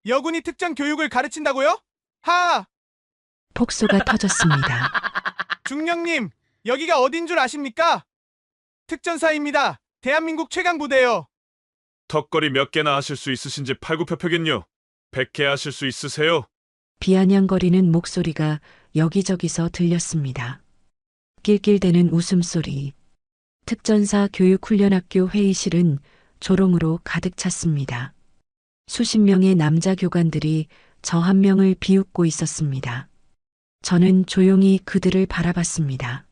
여군이 특전 교육을 가르친다고요? 하! 폭소가 터졌습니다. 중령님, 여기가 어딘 줄 아십니까? 특전사입니다. 대한민국 최강 부대요. 턱걸이 몇 개나 하실 수 있으신지 팔굽혀펴긴요. 100개 하실 수 있으세요? 비아냥거리는 목소리가 여기저기서 들렸습니다. 낄낄대는 웃음소리. 특전사 교육훈련학교 회의실은 조롱으로 가득 찼습니다. 수십 명의 남자 교관들이 저 한 명을 비웃고 있었습니다. 저는 조용히 그들을 바라봤습니다.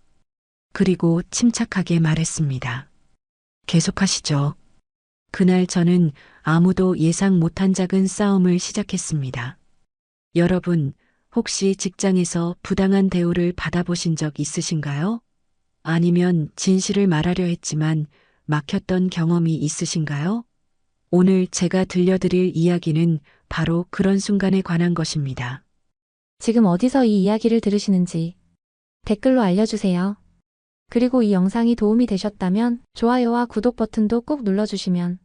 그리고 침착하게 말했습니다. 계속하시죠. 그날 저는 아무도 예상 못한 작은 싸움을 시작했습니다. 여러분, 혹시 직장에서 부당한 대우를 받아보신 적 있으신가요? 아니면 진실을 말하려 했지만 막혔던 경험이 있으신가요? 오늘 제가 들려드릴 이야기는 바로 그런 순간에 관한 것입니다. 지금 어디서 이 이야기를 들으시는지 댓글로 알려주세요. 그리고 이 영상이 도움이 되셨다면 좋아요와 구독 버튼도 꼭 눌러주시면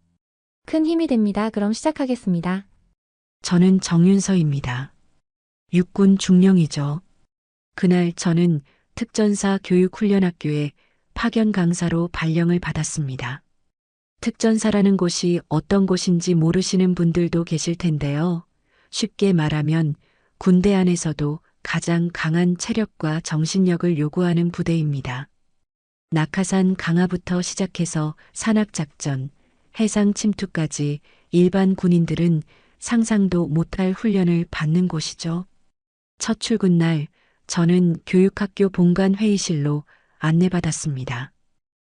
큰 힘이 됩니다. 그럼 시작하겠습니다. 저는 정윤서입니다. 육군 중령이죠. 그날 저는 특전사 교육훈련학교에 파견 강사로 발령을 받았습니다. 특전사라는 곳이 어떤 곳인지 모르시는 분들도 계실 텐데요. 쉽게 말하면 군대 안에서도 가장 강한 체력과 정신력을 요구하는 부대입니다. 낙하산 강화부터 시작해서 산악작전, 해상 침투까지 일반 군인들은 상상도 못할 훈련을 받는 곳이죠. 첫 출근 날 저는 교육학교 본관 회의실로 안내받았습니다.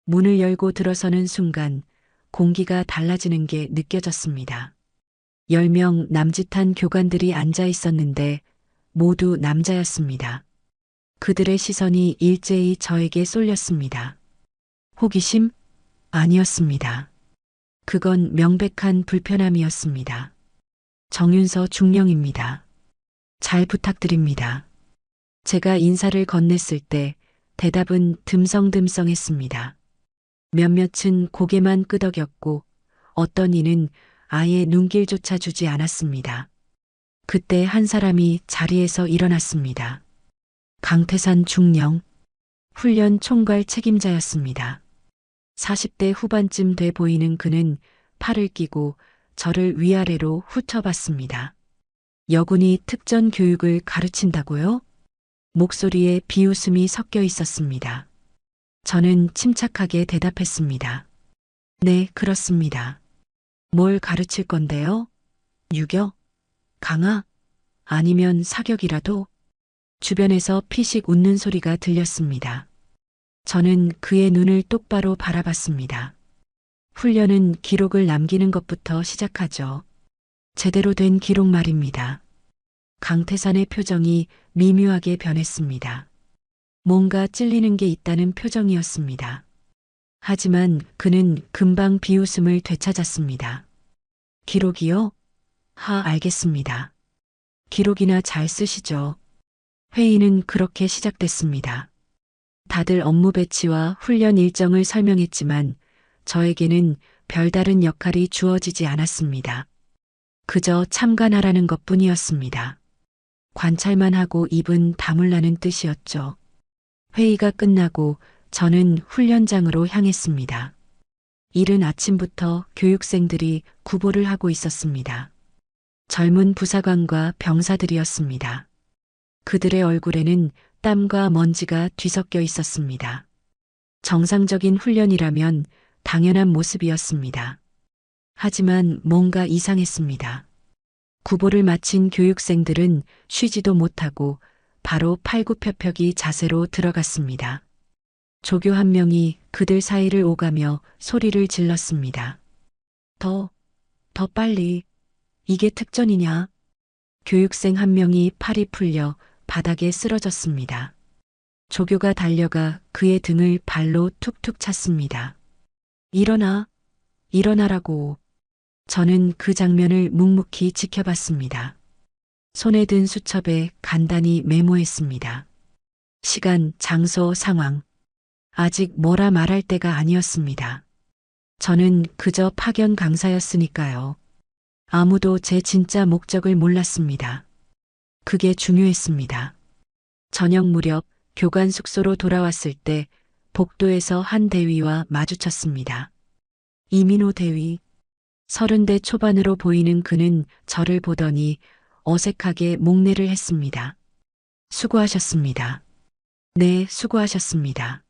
문을 열고 들어서는 순간 공기가 달라지는 게 느껴졌습니다. 10명 남짓한 교관들이 앉아 있었는데 모두 남자였습니다. 그들의 시선이 일제히 저에게 쏠렸습니다. 호기심? 아니었습니다. 그건 명백한 불편함이었습니다. 정윤서 중령입니다. 잘 부탁드립니다. 제가 인사를 건넸을 때 대답은 듬성듬성했습니다. 몇몇은 고개만 끄덕였고 어떤 이는 아예 눈길조차 주지 않았습니다. 그때 한 사람이 자리에서 일어났습니다. 강태산 중령, 훈련 총괄 책임자였습니다. 40대 후반쯤 돼 보이는 그는 팔을 끼고 저를 위아래로 훑어봤습니다. 여군이 특전 교육을 가르친다고요? 목소리에 비웃음이 섞여 있었습니다. 저는 침착하게 대답했습니다. 네, 그렇습니다. 뭘 가르칠 건데요? 유격? 강화? 아니면 사격이라도? 주변에서 피식 웃는 소리가 들렸습니다. 저는 그의 눈을 똑바로 바라봤습니다. 훈련은 기록을 남기는 것부터 시작하죠. 제대로 된 기록 말입니다. 강태산의 표정이 미묘하게 변했습니다. 뭔가 찔리는 게 있다는 표정이었습니다. 하지만 그는 금방 비웃음을 되찾았습니다. 기록이요? 알겠습니다. 기록이나 잘 쓰시죠. 회의는 그렇게 시작됐습니다. 다들 업무 배치와 훈련 일정을 설명했지만 저에게는 별다른 역할이 주어지지 않았습니다. 그저 참관하라는 것뿐이었습니다. 관찰만 하고 입은 다물라는 뜻이었죠. 회의가 끝나고 저는 훈련장으로 향했습니다. 이른 아침부터 교육생들이 구보를 하고 있었습니다. 젊은 부사관과 병사들이었습니다. 그들의 얼굴에는 땀과 먼지가 뒤섞여 있었습니다. 정상적인 훈련이라면 당연한 모습이었습니다. 하지만 뭔가 이상했습니다. 구보를 마친 교육생들은 쉬지도 못하고 바로 팔굽혀펴기 자세로 들어갔습니다. 조교 한 명이 그들 사이를 오가며 소리를 질렀습니다. 더 빨리. 이게 특전이냐? 교육생 한 명이 팔이 풀려 바닥에 쓰러졌습니다. 조교가 달려가 그의 등을 발로 툭툭 찼습니다. 일어나라고. 저는 그 장면을 묵묵히 지켜봤습니다. 손에 든 수첩에 간단히 메모했습니다. 시간, 장소, 상황. 아직 뭐라 말할 때가 아니었습니다. 저는 그저 파견 강사였으니까요. 아무도 제 진짜 목적을 몰랐습니다. 그게 중요했습니다. 저녁 무렵 교관 숙소로 돌아왔을 때 복도에서 한 대위와 마주쳤습니다. 이민호 대위. 30대 초반으로 보이는 그는 저를 보더니 어색하게 목례를 했습니다. 수고하셨습니다. 네, 수고하셨습니다.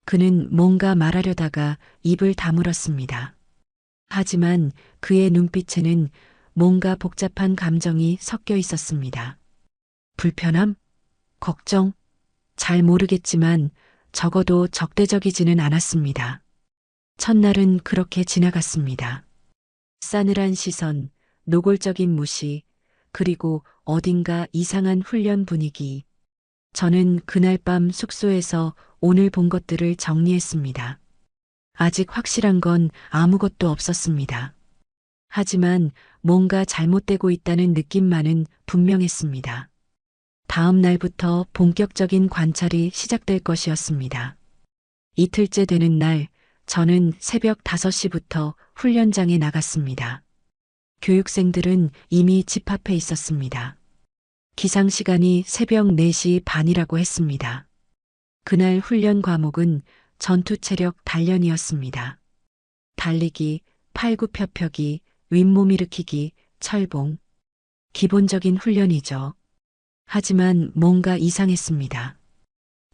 그는 뭔가 말하려다가 입을 다물었습니다. 하지만 그의 눈빛에는 뭔가 복잡한 감정이 섞여 있었습니다. 불편함? 걱정? 잘 모르겠지만 적어도 적대적이지는 않았습니다. 첫날은 그렇게 지나갔습니다. 싸늘한 시선, 노골적인 무시, 그리고 어딘가 이상한 훈련 분위기. 저는 그날 밤 숙소에서 오늘 본 것들을 정리했습니다. 아직 확실한 건 아무것도 없었습니다. 하지만 뭔가 잘못되고 있다는 느낌만은 분명했습니다. 다음 날부터 본격적인 관찰이 시작될 것이었습니다. 이틀째 되는 날, 저는 새벽 5시부터 훈련장에 나갔습니다. 교육생들은 이미 집 앞에 있었습니다. 기상 시간이 새벽 4시 반이라고 했습니다. 그날 훈련 과목은 전투 체력 단련이었습니다. 달리기, 팔굽혀펴기, 윗몸 일으키기, 철봉. 기본적인 훈련이죠. 하지만 뭔가 이상했습니다.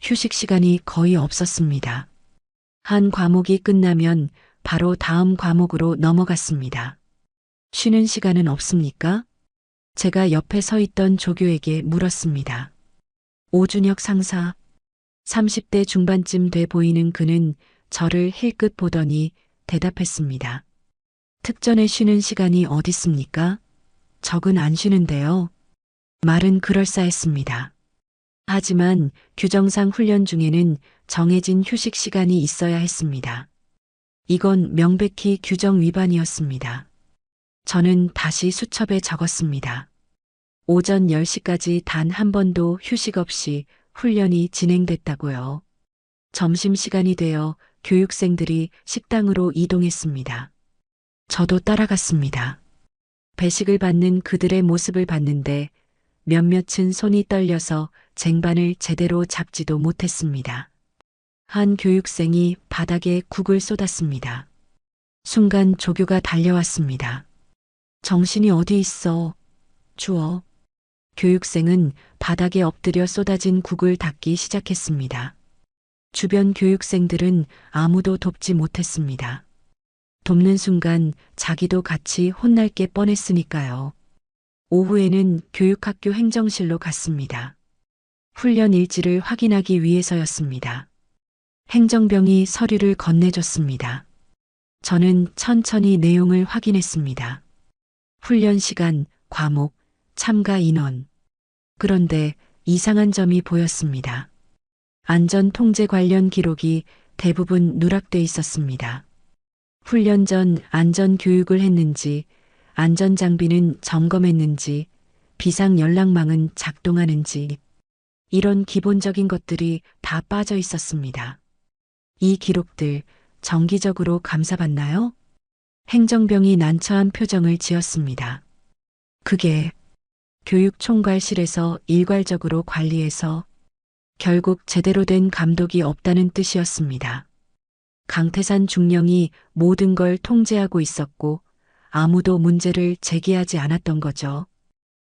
휴식 시간이 거의 없었습니다. 한 과목이 끝나면 바로 다음 과목으로 넘어갔습니다. 쉬는 시간은 없습니까? 제가 옆에 서 있던 조교에게 물었습니다. 오준혁 상사. 30대 중반쯤 돼 보이는 그는 저를 힐끗 보더니 대답했습니다. 특전에 쉬는 시간이 어딨습니까? 적은 안 쉬는데요. 말은 그럴싸했습니다. 하지만 규정상 훈련 중에는 정해진 휴식 시간이 있어야 했습니다. 이건 명백히 규정 위반이었습니다. 저는 다시 수첩에 적었습니다. 오전 10시까지 단 한 번도 휴식 없이 훈련이 진행됐다고요. 점심시간이 되어 교육생들이 식당으로 이동했습니다. 저도 따라갔습니다. 배식을 받는 그들의 모습을 봤는데 몇몇은 손이 떨려서 쟁반을 제대로 잡지도 못했습니다. 한 교육생이 바닥에 국을 쏟았습니다. 순간 조교가 달려왔습니다. 정신이 어디 있어? 주워. 교육생은 바닥에 엎드려 쏟아진 국을 닦기 시작했습니다. 주변 교육생들은 아무도 돕지 못했습니다. 돕는 순간 자기도 같이 혼날 게 뻔했으니까요. 오후에는 교육학교 행정실로 갔습니다. 훈련 일지를 확인하기 위해서였습니다. 행정병이 서류를 건네줬습니다. 저는 천천히 내용을 확인했습니다. 훈련 시간, 과목, 참가 인원. 그런데 이상한 점이 보였습니다. 안전 통제 관련 기록이 대부분 누락돼 있었습니다. 훈련 전 안전 교육을 했는지, 안전 장비는 점검했는지, 비상 연락망은 작동하는지, 이런 기본적인 것들이 다 빠져 있었습니다. 이 기록들 정기적으로 감사받나요? 행정병이 난처한 표정을 지었습니다. 그게 교육총괄실에서 일괄적으로 관리해서 결국 제대로 된 감독이 없다는 뜻이었습니다. 강태산 중령이 모든 걸 통제하고 있었고 아무도 문제를 제기하지 않았던 거죠.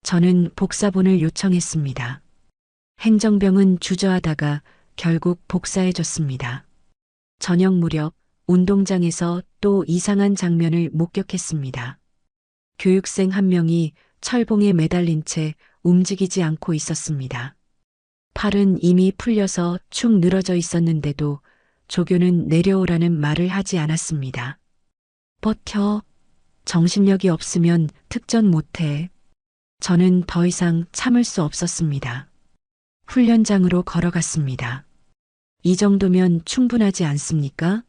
저는 복사본을 요청했습니다. 행정병은 주저하다가 결국 복사해줬습니다. 저녁 무렵 운동장에서 또 이상한 장면을 목격했습니다. 교육생 한 명이 철봉에 매달린 채 움직이지 않고 있었습니다. 팔은 이미 풀려서 축 늘어져 있었는데도 조교는 내려오라는 말을 하지 않았습니다. 버텨. 정신력이 없으면 특전 못해. 저는 더 이상 참을 수 없었습니다. 훈련장으로 걸어갔습니다. 이 정도면 충분하지 않습니까?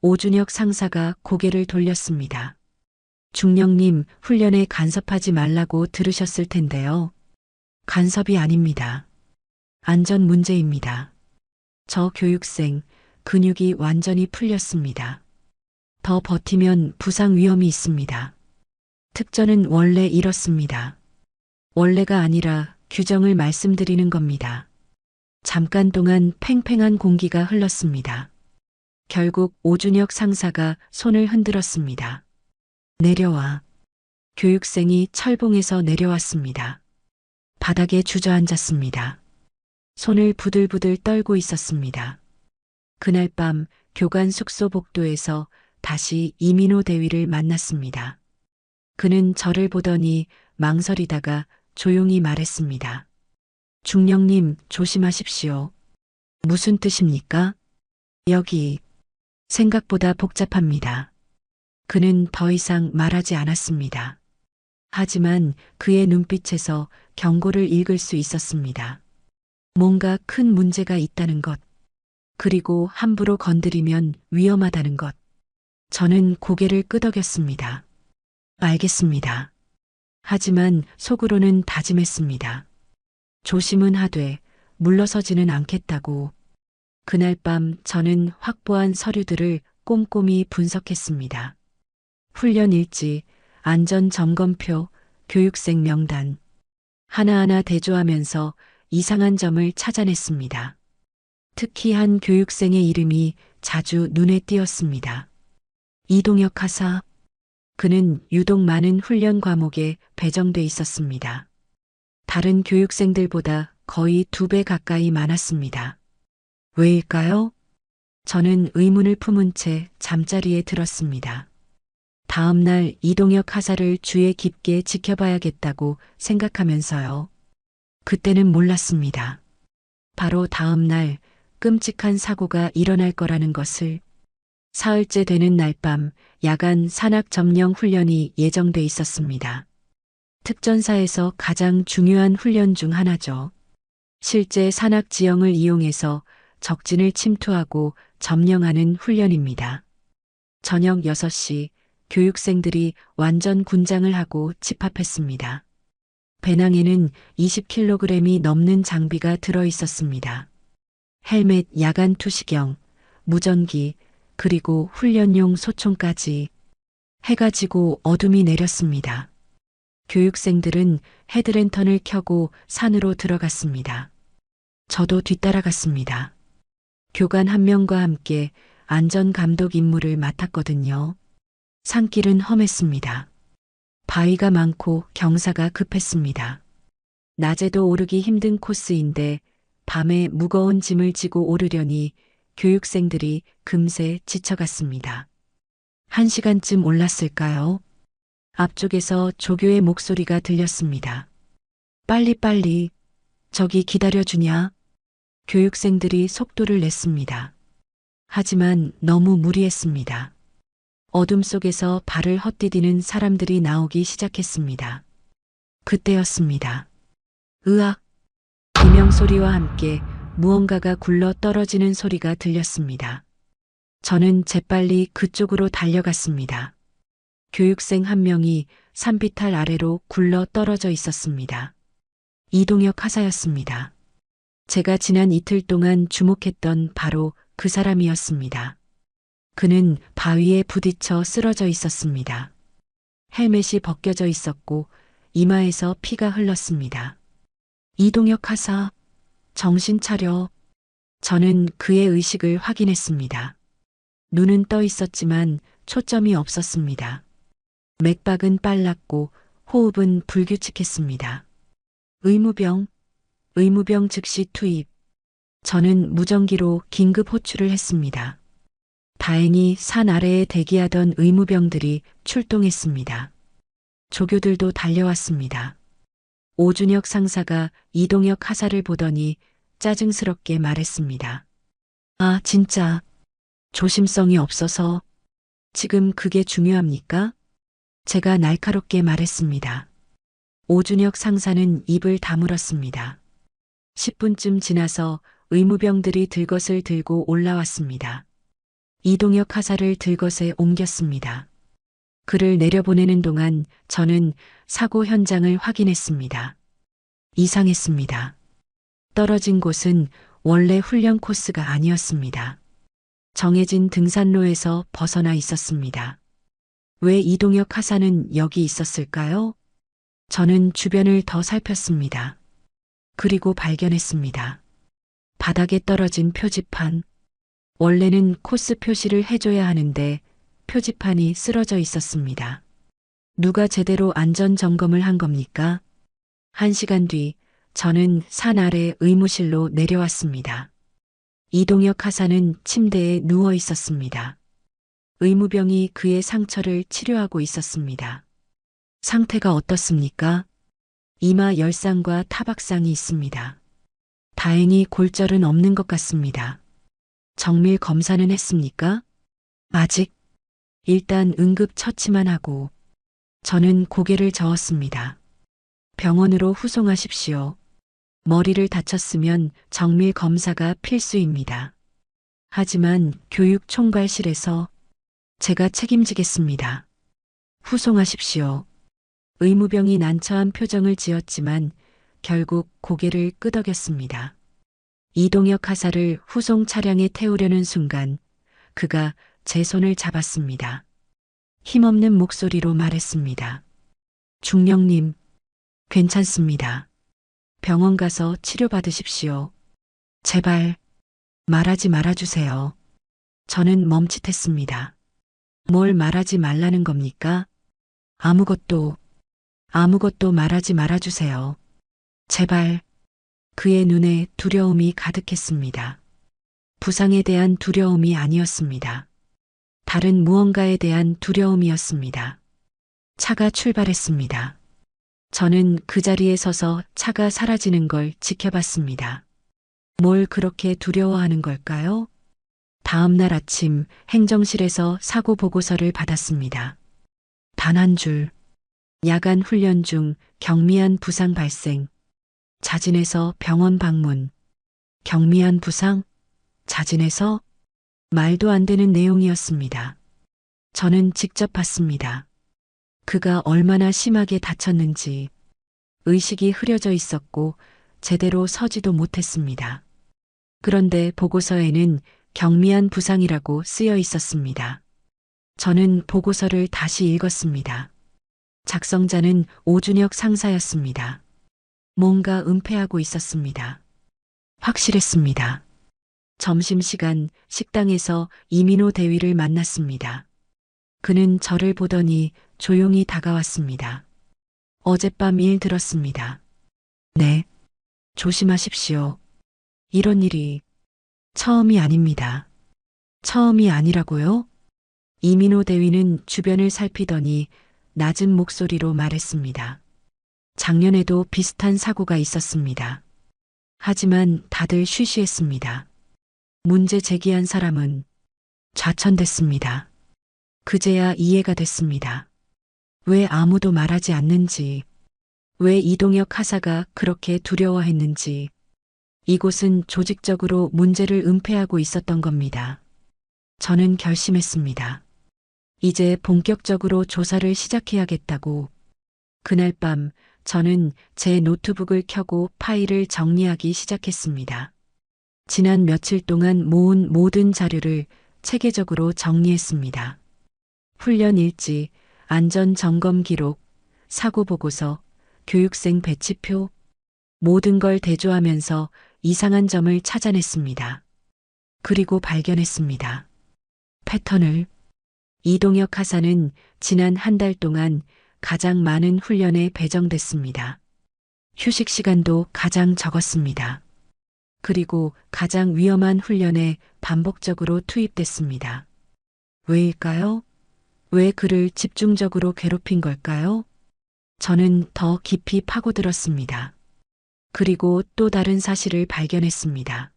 오준혁 상사가 고개를 돌렸습니다. 중령님, 훈련에 간섭하지 말라고 들으셨을 텐데요. 간섭이 아닙니다. 안전 문제입니다. 저 교육생, 근육이 완전히 풀렸습니다. 더 버티면 부상 위험이 있습니다. 특전은 원래 이렇습니다. 원래가 아니라 규정을 말씀드리는 겁니다. 잠깐 동안 팽팽한 공기가 흘렀습니다. 결국 오준혁 상사가 손을 흔들었습니다. 내려와. 교육생이 철봉에서 내려왔습니다. 바닥에 주저앉았습니다. 손을 부들부들 떨고 있었습니다. 그날 밤 교관 숙소 복도에서 다시 이민호 대위를 만났습니다. 그는 저를 보더니 망설이다가 조용히 말했습니다. 중령님, 조심하십시오. 무슨 뜻입니까? 여기 생각보다 복잡합니다. 그는 더 이상 말하지 않았습니다. 하지만 그의 눈빛에서 경고를 읽을 수 있었습니다. 뭔가 큰 문제가 있다는 것, 그리고 함부로 건드리면 위험하다는 것. 저는 고개를 끄덕였습니다. 알겠습니다. 하지만 속으로는 다짐했습니다. 조심은 하되 물러서지는 않겠다고. 그날 밤 저는 확보한 서류들을 꼼꼼히 분석했습니다. 훈련 일지, 안전 점검표, 교육생 명단. 하나하나 대조하면서 이상한 점을 찾아냈습니다. 특히 한 교육생의 이름이 자주 눈에 띄었습니다. 이동혁 하사. 그는 유독 많은 훈련 과목에 배정돼 있었습니다. 다른 교육생들보다 거의 2배 가까이 많았습니다. 왜일까요? 저는 의문을 품은 채 잠자리에 들었습니다. 다음 날 이동혁 하사를 주의 깊게 지켜봐야겠다고 생각하면서요. 그때는 몰랐습니다. 바로 다음 날 끔찍한 사고가 일어날 거라는 것을. 사흘째 되는 날 밤 야간 산악 점령 훈련이 예정돼 있었습니다. 특전사에서 가장 중요한 훈련 중 하나죠. 실제 산악 지형을 이용해서 적진을 침투하고 점령하는 훈련입니다. 저녁 6시 교육생들이 완전 군장을 하고 집합했습니다. 배낭에는 20kg이 넘는 장비가 들어 있었습니다. 헬멧, 야간 투시경, 무전기, 그리고 훈련용 소총까지. 해가 지고 어둠이 내렸습니다. 교육생들은 헤드랜턴을 켜고 산으로 들어갔습니다. 저도 뒤따라갔습니다. 교관 한 명과 함께 안전감독 임무를 맡았거든요. 산길은 험했습니다. 바위가 많고 경사가 급했습니다. 낮에도 오르기 힘든 코스인데 밤에 무거운 짐을 지고 오르려니 교육생들이 금세 지쳐갔습니다. 1시간쯤 올랐을까요? 앞쪽에서 조교의 목소리가 들렸습니다. 빨리빨리, 저기 기다려주냐? 교육생들이 속도를 냈습니다. 하지만 너무 무리했습니다. 어둠 속에서 발을 헛디디는 사람들이 나오기 시작했습니다. 그때였습니다. 으악! 비명소리와 함께 무언가가 굴러 떨어지는 소리가 들렸습니다. 저는 재빨리 그쪽으로 달려갔습니다. 교육생 한 명이 산비탈 아래로 굴러 떨어져 있었습니다. 이동혁 하사였습니다. 제가 지난 이틀 동안 주목했던 바로 그 사람이었습니다. 그는 바위에 부딪혀 쓰러져 있었습니다. 헬멧이 벗겨져 있었고 이마에서 피가 흘렀습니다. 이동혁 하사, 정신 차려. 저는 그의 의식을 확인했습니다. 눈은 떠 있었지만 초점이 없었습니다. 맥박은 빨랐고 호흡은 불규칙했습니다. 의무병 즉시 투입. 저는 무전기로 긴급 호출을 했습니다. 다행히 산 아래에 대기하던 의무병들이 출동했습니다. 조교들도 달려왔습니다. 오준혁 상사가 이동혁 하사를 보더니 짜증스럽게 말했습니다. 아, 진짜 조심성이 없어서. 지금 그게 중요합니까? 제가 날카롭게 말했습니다. 오준혁 상사는 입을 다물었습니다. 10분쯤 지나서 의무병들이 들것을 들고 올라왔습니다. 이동혁 하사를 들것에 옮겼습니다. 그를 내려보내는 동안 저는 사고 현장을 확인했습니다. 이상했습니다. 떨어진 곳은 원래 훈련 코스가 아니었습니다. 정해진 등산로에서 벗어나 있었습니다. 왜 이동혁 하사는 여기 있었을까요? 저는 주변을 더 살폈습니다. 그리고 발견했습니다. 바닥에 떨어진 표지판. 원래는 코스 표시를 해줘야 하는데 표지판이 쓰러져 있었습니다. 누가 제대로 안전 점검을 한 겁니까? 1시간 뒤 저는 산 아래 의무실로 내려왔습니다. 이동혁 하사는 침대에 누워 있었습니다. 의무병이 그의 상처를 치료하고 있었습니다. 상태가 어떻습니까? 이마 열상과 타박상이 있습니다. 다행히 골절은 없는 것 같습니다. 정밀 검사는 했습니까? 아직. 일단 응급 처치만 하고. 저는 고개를 저었습니다. 병원으로 후송하십시오. 머리를 다쳤으면 정밀 검사가 필수입니다. 하지만 교육 총괄실에서 제가 책임지겠습니다. 후송하십시오. 의무병이 난처한 표정을 지었지만 결국 고개를 끄덕였습니다. 이동혁 하사를 후송 차량에 태우려는 순간 그가 제 손을 잡았습니다. 힘없는 목소리로 말했습니다. 중령님, 괜찮습니다. 병원 가서 치료받으십시오. 제발 말하지 말아주세요. 저는 멈칫했습니다. 뭘 말하지 말라는 겁니까? 아무것도 말하지 말아주세요. 제발. 그의 눈에 두려움이 가득했습니다. 부상에 대한 두려움이 아니었습니다. 다른 무언가에 대한 두려움이었습니다. 차가 출발했습니다. 저는 그 자리에 서서 차가 사라지는 걸 지켜봤습니다. 뭘 그렇게 두려워하는 걸까요? 다음 날 아침 행정실에서 사고 보고서를 받았습니다. 단 한 줄. 야간 훈련 중 경미한 부상 발생. 자진해서 병원 방문. 경미한 부상? 자진해서? 말도 안 되는 내용이었습니다. 저는 직접 봤습니다. 그가 얼마나 심하게 다쳤는지. 의식이 흐려져 있었고 제대로 서지도 못했습니다. 그런데 보고서에는 경미한 부상이라고 쓰여 있었습니다. 저는 보고서를 다시 읽었습니다. 작성자는 오준혁 상사였습니다. 뭔가 은폐하고 있었습니다. 확실했습니다. 점심시간 식당에서 이민호 대위를 만났습니다. 그는 저를 보더니 조용히 다가왔습니다. 어젯밤 일 들었습니다. 네. 조심하십시오. 이런 일이 처음이 아닙니다. 처음이 아니라고요? 이민호 대위는 주변을 살피더니 낮은 목소리로 말했습니다. 작년에도 비슷한 사고가 있었습니다. 하지만 다들 쉬쉬했습니다. 문제 제기한 사람은 좌천됐습니다. 그제야 이해가 됐습니다. 왜 아무도 말하지 않는지, 왜 이동혁 하사가 그렇게 두려워했는지. 이곳은 조직적으로 문제를 은폐하고 있었던 겁니다. 저는 결심했습니다. 이제 본격적으로 조사를 시작해야겠다고. 그날 밤 저는 제 노트북을 켜고 파일을 정리하기 시작했습니다. 지난 며칠 동안 모은 모든 자료를 체계적으로 정리했습니다. 훈련 일지, 안전 점검 기록, 사고 보고서, 교육생 배치표, 모든 걸 대조하면서 이상한 점을 찾아냈습니다. 그리고 발견했습니다. 패턴을. 이동혁 하사는 지난 한 달 동안 가장 많은 훈련에 배정됐습니다. 휴식 시간도 가장 적었습니다. 그리고 가장 위험한 훈련에 반복적으로 투입됐습니다. 왜일까요? 왜 그를 집중적으로 괴롭힌 걸까요? 저는 더 깊이 파고들었습니다. 그리고 또 다른 사실을 발견했습니다.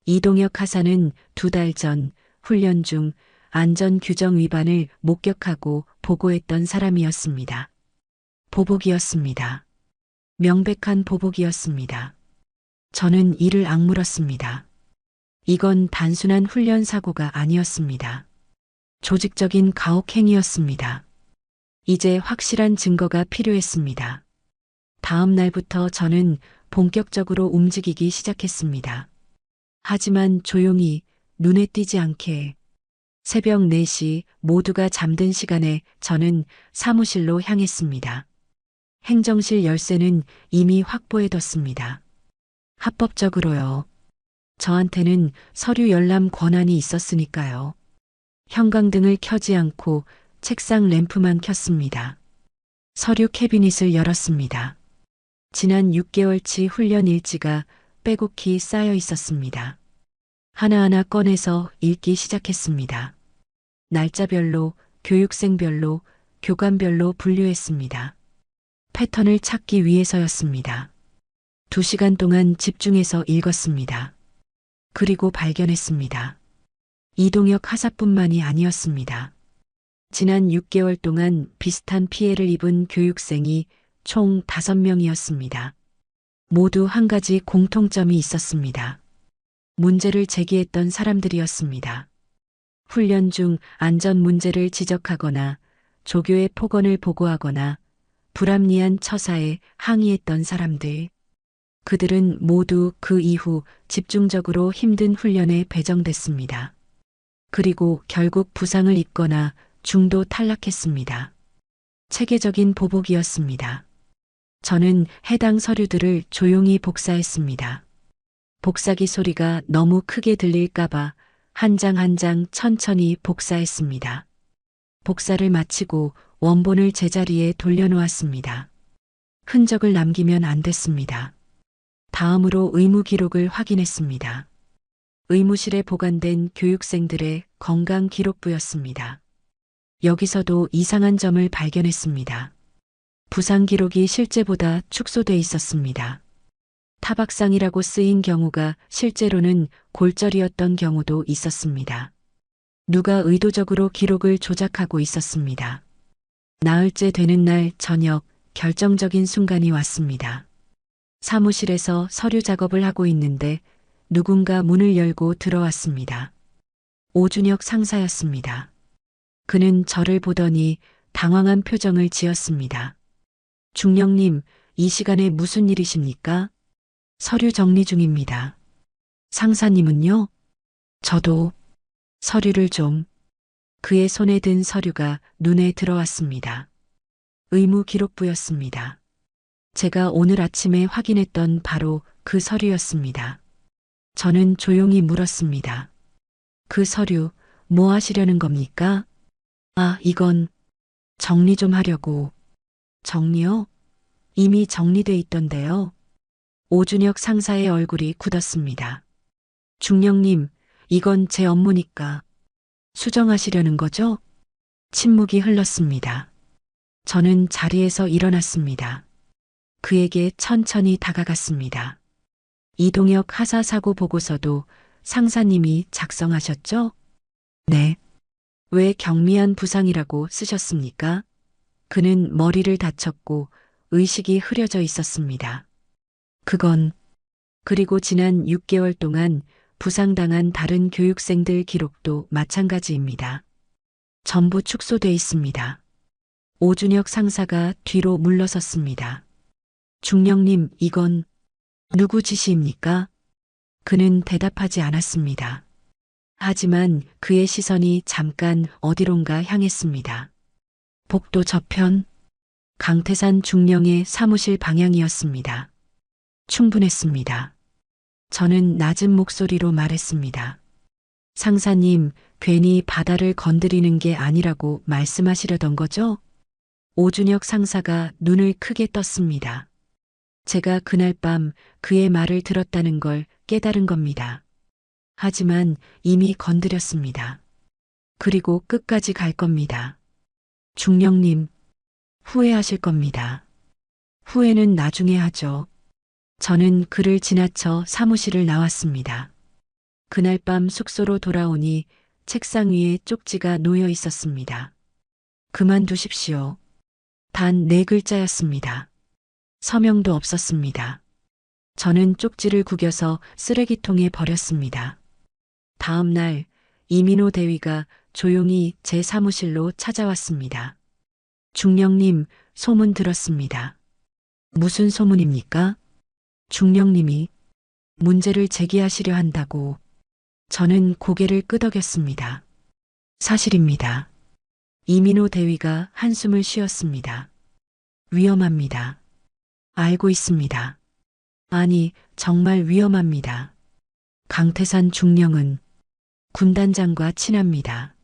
이동혁 하사는 2달 전 훈련 중 안전규정 위반을 목격하고 보고했던 사람이었습니다. 보복이었습니다. 명백한 보복이었습니다. 저는 이를 악물었습니다. 이건 단순한 훈련 사고가 아니었습니다. 조직적인 가혹행위였습니다. 이제 확실한 증거가 필요했습니다. 다음 날부터 저는 본격적으로 움직이기 시작했습니다. 하지만 조용히, 눈에 띄지 않게. 새벽 4시 모두가 잠든 시간에 저는 사무실로 향했습니다. 행정실 열쇠는 이미 확보해뒀습니다. 합법적으로요. 저한테는 서류 열람 권한이 있었으니까요. 형광등을 켜지 않고 책상 램프만 켰습니다. 서류 캐비닛을 열었습니다. 지난 6개월치 훈련 일지가 빼곡히 쌓여 있었습니다. 하나하나 꺼내서 읽기 시작했습니다. 날짜별로, 교육생별로, 교관별로 분류했습니다. 패턴을 찾기 위해서였습니다. 2시간 동안 집중해서 읽었습니다. 그리고 발견했습니다. 이동혁 하사뿐만이 아니었습니다. 지난 6개월 동안 비슷한 피해를 입은 교육생이 총 5명이었습니다. 모두 한 가지 공통점이 있었습니다. 문제를 제기했던 사람들이었습니다. 훈련 중 안전 문제를 지적하거나 조교의 폭언을 보고하거나 불합리한 처사에 항의했던 사람들. 그들은 모두 그 이후 집중적으로 힘든 훈련에 배정됐습니다. 그리고 결국 부상을 입거나 중도 탈락했습니다. 체계적인 보복이었습니다. 저는 해당 서류들을 조용히 복사했습니다. 복사기 소리가 너무 크게 들릴까봐 한 장 한 장 천천히 복사했습니다. 복사를 마치고 원본을 제자리에 돌려놓았습니다. 흔적을 남기면 안 됐습니다. 다음으로 의무 기록을 확인했습니다. 의무실에 보관된 교육생들의 건강 기록부였습니다. 여기서도 이상한 점을 발견했습니다. 부상 기록이 실제보다 축소돼 있었습니다. 타박상이라고 쓰인 경우가 실제로는 골절이었던 경우도 있었습니다. 누가 의도적으로 기록을 조작하고 있었습니다. 나흘째 되는 날 저녁 결정적인 순간이 왔습니다. 사무실에서 서류 작업을 하고 있는데 누군가 문을 열고 들어왔습니다. 오준혁 상사였습니다. 그는 저를 보더니 당황한 표정을 지었습니다. 중령님, 이 시간에 무슨 일이십니까? 서류 정리 중입니다. 상사님은요? 저도 서류를 좀. 그의 손에 든 서류가 눈에 들어왔습니다. 의무 기록부였습니다. 제가 오늘 아침에 확인했던 바로 그 서류였습니다. 저는 조용히 물었습니다. 그 서류 뭐 하시려는 겁니까? 아, 이건 정리 좀 하려고. 정리요? 이미 정리돼 있던데요. 오준혁 상사의 얼굴이 굳었습니다. 중령님, 이건 제 업무니까 수정하시려는 거죠? 침묵이 흘렀습니다. 저는 자리에서 일어났습니다. 그에게 천천히 다가갔습니다. 이동혁 하사 사고 보고서도 상사님이 작성하셨죠? 네. 왜 경미한 부상이라고 쓰셨습니까? 그는 머리를 다쳤고 의식이 흐려져 있었습니다. 그리고 지난 6개월 동안 부상당한 다른 교육생들 기록도 마찬가지입니다. 전부 축소돼 있습니다. 오준혁 상사가 뒤로 물러섰습니다. 중령님, 이건 누구 지시입니까? 그는 대답하지 않았습니다. 하지만 그의 시선이 잠깐 어디론가 향했습니다. 복도 저편, 강태산 중령의 사무실 방향이었습니다. 충분했습니다. 저는 낮은 목소리로 말했습니다. 상사님, 괜히 바다를 건드리는 게 아니라고 말씀하시려던 거죠? 오준혁 상사가 눈을 크게 떴습니다. 제가 그날 밤 그의 말을 들었다는 걸 깨달은 겁니다. 하지만 이미 건드렸습니다. 그리고 끝까지 갈 겁니다. 중령님, 후회하실 겁니다. 후회는 나중에 하죠. 저는 그를 지나쳐 사무실을 나왔습니다. 그날 밤 숙소로 돌아오니 책상 위에 쪽지가 놓여 있었습니다. 그만두십시오. 단 4글자였습니다. 서명도 없었습니다. 저는 쪽지를 구겨서 쓰레기통에 버렸습니다. 다음 날 이민호 대위가 조용히 제 사무실로 찾아왔습니다. 중령님, 소문 들었습니다. 무슨 소문입니까? 중령님이 문제를 제기하시려 한다고. 저는 고개를 끄덕였습니다. 사실입니다. 이민호 대위가 한숨을 쉬었습니다. 위험합니다. 알고 있습니다. 아니, 정말 위험합니다. 강태산 중령은 군단장과 친합니다.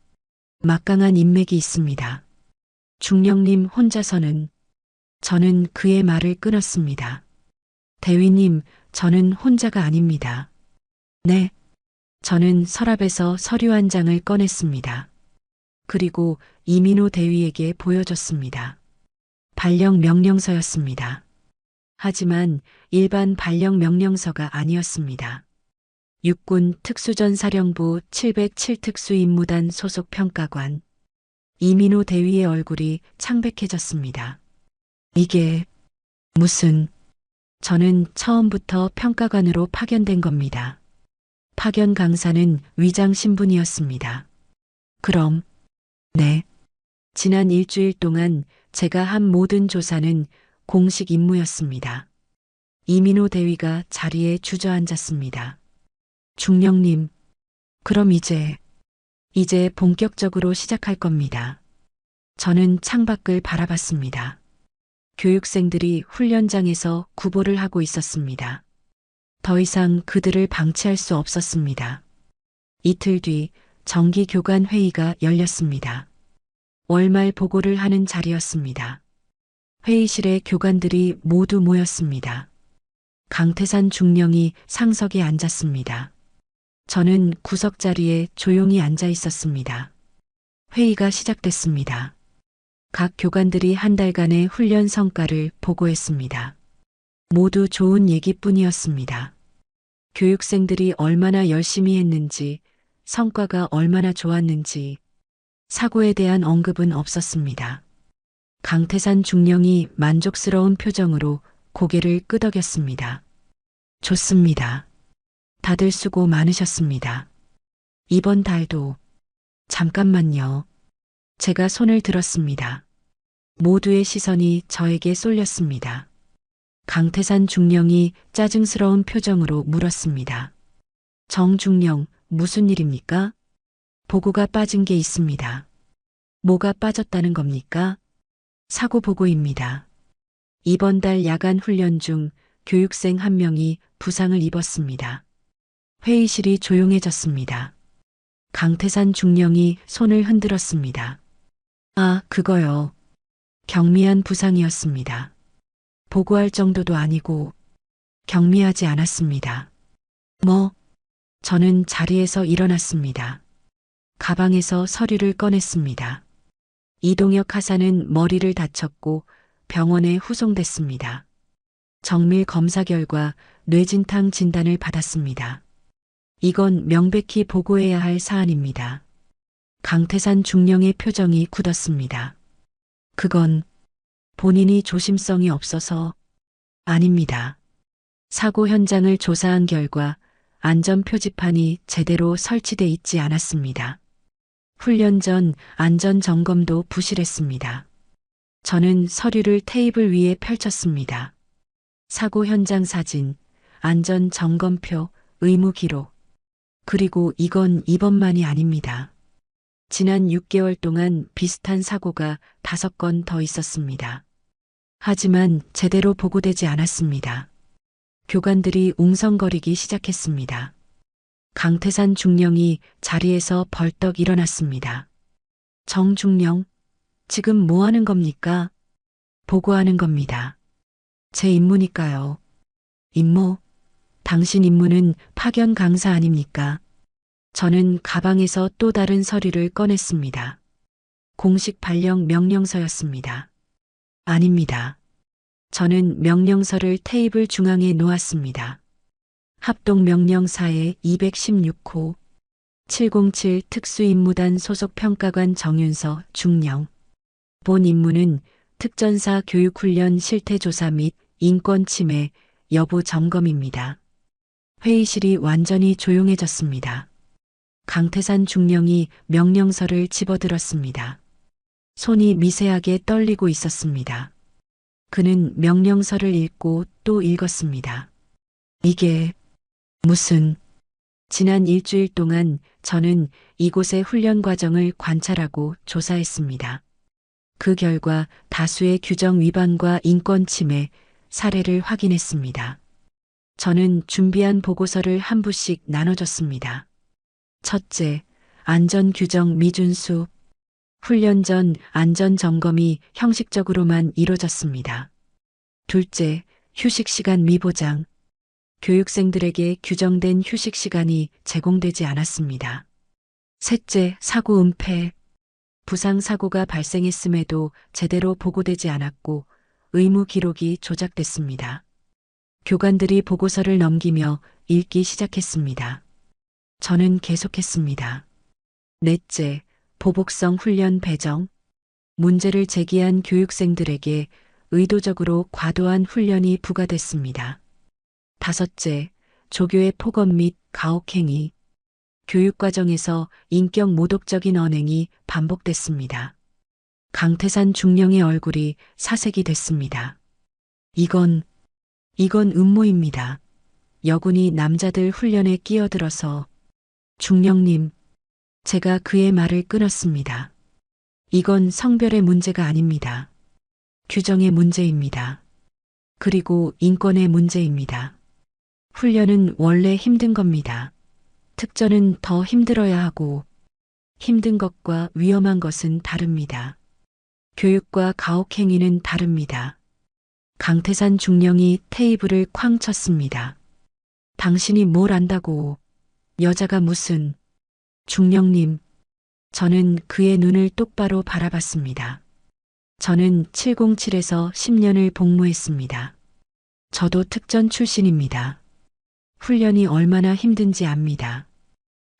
막강한 인맥이 있습니다. 중령님 혼자서는 저는 그의 말을 끊었습니다. 대위님, 저는 혼자가 아닙니다. 네. 저는 서랍에서 서류 한 장을 꺼냈습니다. 그리고 이민호 대위에게 보여줬습니다. 발령 명령서였습니다. 하지만 일반 발령 명령서가 아니었습니다. 육군 특수전사령부 707특수임무단 소속 평가관 이민호 대위의 얼굴이 창백해졌습니다. 이게 무슨... 저는 처음부터 평가관으로 파견된 겁니다. 파견 강사는 위장 신분이었습니다. 그럼, 네. 지난 일주일 동안 제가 한 모든 조사는 공식 임무였습니다. 이민호 대위가 자리에 주저앉았습니다. 중령님, 그럼 이제 본격적으로 시작할 겁니다. 저는 창밖을 바라봤습니다. 교육생들이 훈련장에서 구보를 하고 있었습니다. 더 이상 그들을 방치할 수 없었습니다. 이틀 뒤 정기교관 회의가 열렸습니다. 월말 보고를 하는 자리였습니다. 회의실에 교관들이 모두 모였습니다. 강태산 중령이 상석에 앉았습니다. 저는 구석자리에 조용히 앉아 있었습니다. 회의가 시작됐습니다. 각 교관들이 한 달간의 훈련 성과를 보고했습니다. 모두 좋은 얘기뿐이었습니다. 교육생들이 얼마나 열심히 했는지, 성과가 얼마나 좋았는지, 사고에 대한 언급은 없었습니다. 강태산 중령이 만족스러운 표정으로 고개를 끄덕였습니다. 좋습니다. 다들 수고 많으셨습니다. 이번 달도... 잠깐만요. 제가 손을 들었습니다. 모두의 시선이 저에게 쏠렸습니다. 강태산 중령이 짜증스러운 표정으로 물었습니다. 정중령, 무슨 일입니까? 보고가 빠진 게 있습니다. 뭐가 빠졌다는 겁니까? 사고 보고입니다. 이번 달 야간 훈련 중 교육생 한 명이 부상을 입었습니다. 회의실이 조용해졌습니다. 강태산 중령이 손을 흔들었습니다. 아, 그거요. 경미한 부상이었습니다. 보고할 정도도 아니고 경미하지 않았습니다. 뭐? 저는 자리에서 일어났습니다. 가방에서 서류를 꺼냈습니다. 이동혁 하사는 머리를 다쳤고 병원에 후송됐습니다. 정밀 검사 결과 뇌진탕 진단을 받았습니다. 이건 명백히 보고해야 할 사안입니다. 강태산 중령의 표정이 굳었습니다. 그건 본인이 조심성이 없어서... 아닙니다. 사고 현장을 조사한 결과 안전 표지판이 제대로 설치돼 있지 않았습니다. 훈련 전 안전 점검도 부실했습니다. 저는 서류를 테이블 위에 펼쳤습니다. 사고 현장 사진, 안전 점검표, 의무 기록. 그리고 이건 이번만이 아닙니다. 지난 6개월 동안 비슷한 사고가 5건 더 있었습니다. 하지만 제대로 보고되지 않았습니다. 교관들이 웅성거리기 시작했습니다. 강태산 중령이 자리에서 벌떡 일어났습니다. 정중령, 지금 뭐 하는 겁니까? 보고하는 겁니다. 제 임무니까요. 임무? 당신 임무는 파견 강사 아닙니까? 저는 가방에서 또 다른 서류를 꺼냈습니다. 공식 발령 명령서였습니다. 아닙니다. 저는 명령서를 테이블 중앙에 놓았습니다. 합동명령사의 216호 707 특수임무단 소속 평가관 정윤서 중령. 본 임무는 특전사 교육훈련 실태조사 및 인권침해 여부 점검입니다. 회의실이 완전히 조용해졌습니다. 강태산 중령이 명령서를 집어들었습니다. 손이 미세하게 떨리고 있었습니다. 그는 명령서를 읽고 또 읽었습니다. 이게 무슨... 지난 일주일 동안 저는 이곳의 훈련 과정을 관찰하고 조사했습니다. 그 결과 다수의 규정 위반과 인권 침해 사례를 확인했습니다. 저는 준비한 보고서를 한 부씩 나눠줬습니다. 첫째, 안전규정 미준수. 훈련 전 안전점검이 형식적으로만 이뤄졌습니다. 둘째, 휴식시간 미보장. 교육생들에게 규정된 휴식시간이 제공되지 않았습니다. 셋째, 사고 은폐. 부상사고가 발생했음에도 제대로 보고되지 않았고 의무 기록이 조작됐습니다. 교관들이 보고서를 넘기며 읽기 시작했습니다. 저는 계속했습니다. 넷째, 보복성 훈련 배정. 문제를 제기한 교육생들에게 의도적으로 과도한 훈련이 부과됐습니다. 다섯째, 조교의 폭언 및 가혹행위. 교육과정에서 인격 모독적인 언행이 반복됐습니다. 강태산 중령의 얼굴이 사색이 됐습니다. 이건 음모입니다. 여군이 남자들 훈련에 끼어들어서 중령님, 제가 그의 말을 끊었습니다. 이건 성별의 문제가 아닙니다. 규정의 문제입니다. 그리고 인권의 문제입니다. 훈련은 원래 힘든 겁니다. 특전은 더 힘들어야 하고 힘든 것과 위험한 것은 다릅니다. 교육과 가혹행위는 다릅니다. 강태산 중령이 테이블을 쾅 쳤습니다. 당신이 뭘 안다고. 여자가 무슨. 중령님, 저는 그의 눈을 똑바로 바라봤습니다. 저는 707에서 10년을 복무했습니다. 저도 특전 출신입니다. 훈련이 얼마나 힘든지 압니다.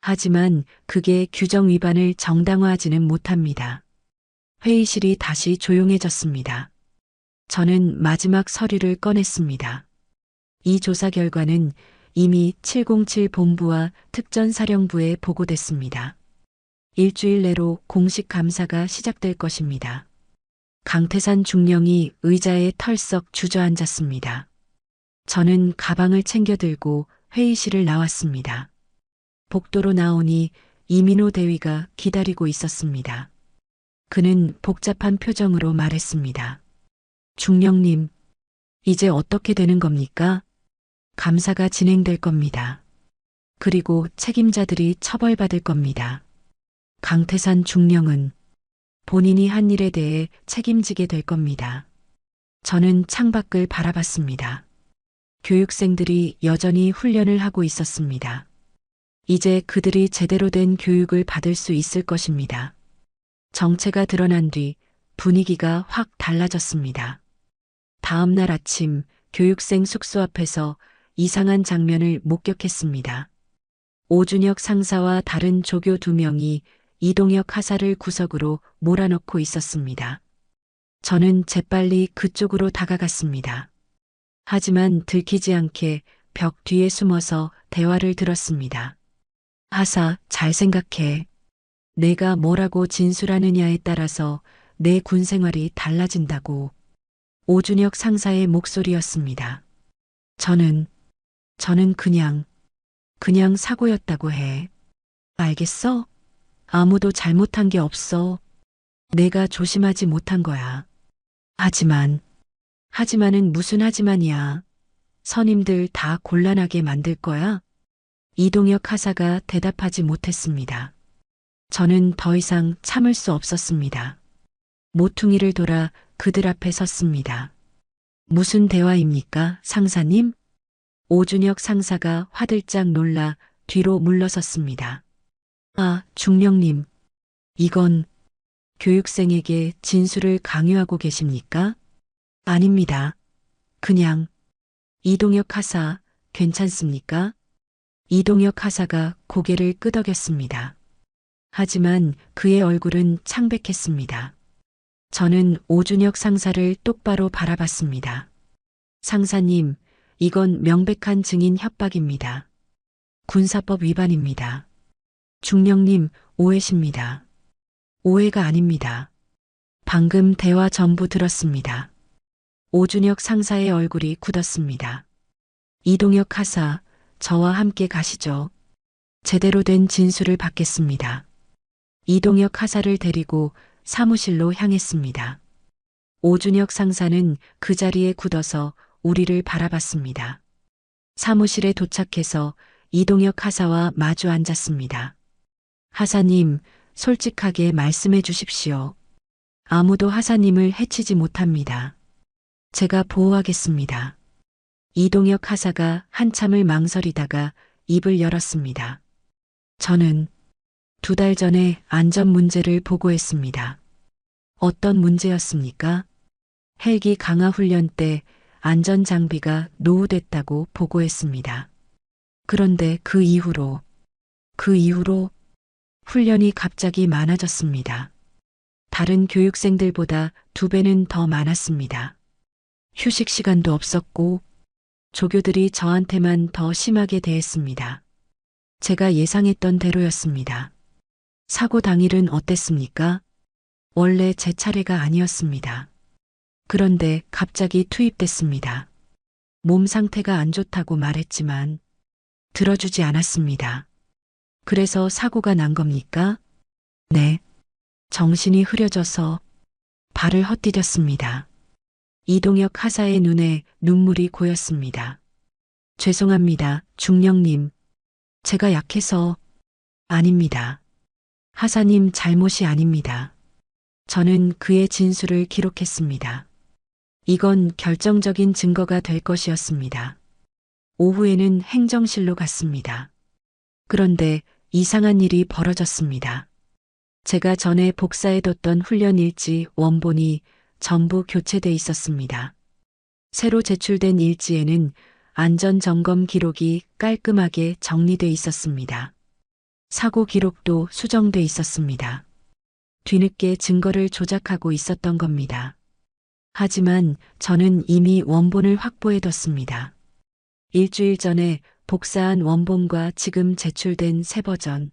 하지만 그게 규정 위반을 정당화하지는 못합니다. 회의실이 다시 조용해졌습니다. 저는 마지막 서류를 꺼냈습니다. 이 조사 결과는 이미 707 본부와 특전사령부에 보고됐습니다. 일주일 내로 공식 감사가 시작될 것입니다. 강태산 중령이 의자에 털썩 주저앉았습니다. 저는 가방을 챙겨 들고 회의실을 나왔습니다. 복도로 나오니 이민호 대위가 기다리고 있었습니다. 그는 복잡한 표정으로 말했습니다. 중령님, 이제 어떻게 되는 겁니까? 감사가 진행될 겁니다. 그리고 책임자들이 처벌받을 겁니다. 강태산 중령은 본인이 한 일에 대해 책임지게 될 겁니다. 저는 창밖을 바라봤습니다. 교육생들이 여전히 훈련을 하고 있었습니다. 이제 그들이 제대로 된 교육을 받을 수 있을 것입니다. 정체가 드러난 뒤 분위기가 확 달라졌습니다. 다음 날 아침 교육생 숙소 앞에서 이상한 장면을 목격했습니다. 오준혁 상사와 다른 조교 2명이 이동혁 하사를 구석으로 몰아넣고 있었습니다. 저는 재빨리 그쪽으로 다가갔습니다. 하지만 들키지 않게 벽 뒤에 숨어서 대화를 들었습니다. 하사, 잘 생각해. 내가 뭐라고 진술하느냐에 따라서 내 군 생활이 달라진다고. 오준혁 상사의 목소리였습니다. 저는 그냥 사고였다고 해. 알겠어? 아무도 잘못한 게 없어. 내가 조심하지 못한 거야. 하지만은 무슨 하지만이야. 선임들 다 곤란하게 만들 거야? 이동혁 하사가 대답하지 못했습니다. 저는 더 이상 참을 수 없었습니다. 모퉁이를 돌아 그들 앞에 섰습니다. 무슨 대화입니까, 상사님? 오준혁 상사가 화들짝 놀라 뒤로 물러섰습니다. 아, 중령님. 이건 교육생에게 진술을 강요하고 계십니까? 아닙니다. 그냥 이동혁 하사, 괜찮습니까? 이동혁 하사가 고개를 끄덕였습니다. 하지만 그의 얼굴은 창백했습니다. 저는 오준혁 상사를 똑바로 바라봤습니다. 상사님, 이건 명백한 증인 협박입니다. 군사법 위반입니다. 중령님, 오해십니다. 오해가 아닙니다. 방금 대화 전부 들었습니다. 오준혁 상사의 얼굴이 굳었습니다. 이동혁 하사, 저와 함께 가시죠. 제대로 된 진술을 받겠습니다. 이동혁 하사를 데리고 사무실로 향했습니다. 오준혁 상사는 그 자리에 굳어서 우리를 바라봤습니다. 사무실에 도착해서 이동혁 하사와 마주 앉았습니다. 하사님, 솔직하게 말씀해 주십시오. 아무도 하사님을 해치지 못합니다. 제가 보호하겠습니다. 이동혁 하사가 한참을 망설이다가 입을 열었습니다. 저는 2달 전에 안전 문제를 보고했습니다. 어떤 문제였습니까? 헬기 강화 훈련 때 안전 장비가 노후됐다고 보고했습니다. 그런데 그 이후로 훈련이 갑자기 많아졌습니다. 다른 교육생들보다 2배는 더 많았습니다. 휴식 시간도 없었고 조교들이 저한테만 더 심하게 대했습니다. 제가 예상했던 대로였습니다. 사고 당일은 어땠습니까? 원래 제 차례가 아니었습니다. 그런데 갑자기 투입됐습니다. 몸 상태가 안 좋다고 말했지만 들어주지 않았습니다. 그래서 사고가 난 겁니까? 네. 정신이 흐려져서 발을 헛디뎠습니다. 이동혁 하사의 눈에 눈물이 고였습니다. 죄송합니다, 중령님. 제가 약해서... 아닙니다. 하사님 잘못이 아닙니다. 저는 그의 진술을 기록했습니다. 이건 결정적인 증거가 될 것이었습니다. 오후에는 행정실로 갔습니다. 그런데 이상한 일이 벌어졌습니다. 제가 전에 복사해뒀던 훈련 일지 원본이 전부 교체돼 있었습니다. 새로 제출된 일지에는 안전점검 기록이 깔끔하게 정리돼 있었습니다. 사고 기록도 수정돼 있었습니다. 뒤늦게 증거를 조작하고 있었던 겁니다. 하지만 저는 이미 원본을 확보해뒀습니다. 일주일 전에 복사한 원본과 지금 제출된 새 버전